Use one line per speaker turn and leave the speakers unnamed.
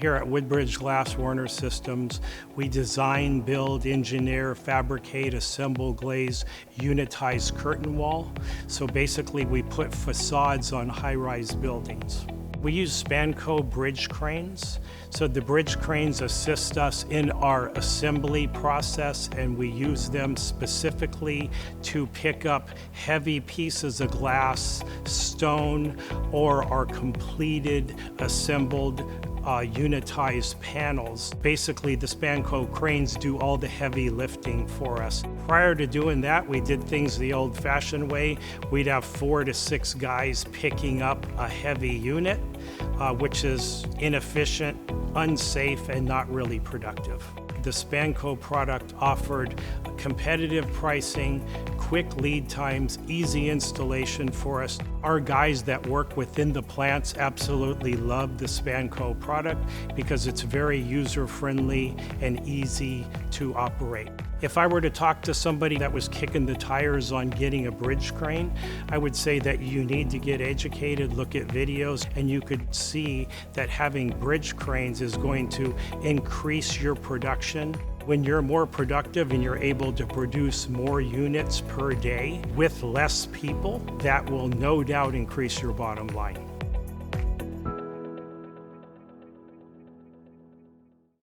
Here at Woodbridge Glass Werner Systems, we design, build, engineer, fabricate, assemble, glaze, unitized curtain wall. So basically we put facades on high-rise buildings. We use Spanco bridge cranes. So the bridge cranes assist us in our assembly process, and we use them specifically to pick up heavy pieces of glass, stone, or our completed, assembled unitized panels. Basically, the Spanco cranes do all the heavy lifting for us. Prior to doing that, we did things the old-fashioned way. We'd have 4 to 6 guys picking up a heavy unit, which is inefficient, unsafe, and not really productive. The Spanco product offered competitive pricing, quick lead times, easy installation for us. Our guys that work within the plants absolutely love the Spanco product because it's very user-friendly and easy to operate. If I were to talk to somebody that was kicking the tires on getting a bridge crane, I would say that you need to get educated, look at videos, and you could see that having bridge cranes is going to increase your production. When you're more productive and you're able to produce more units per day with less people, that will no doubt increase your bottom line.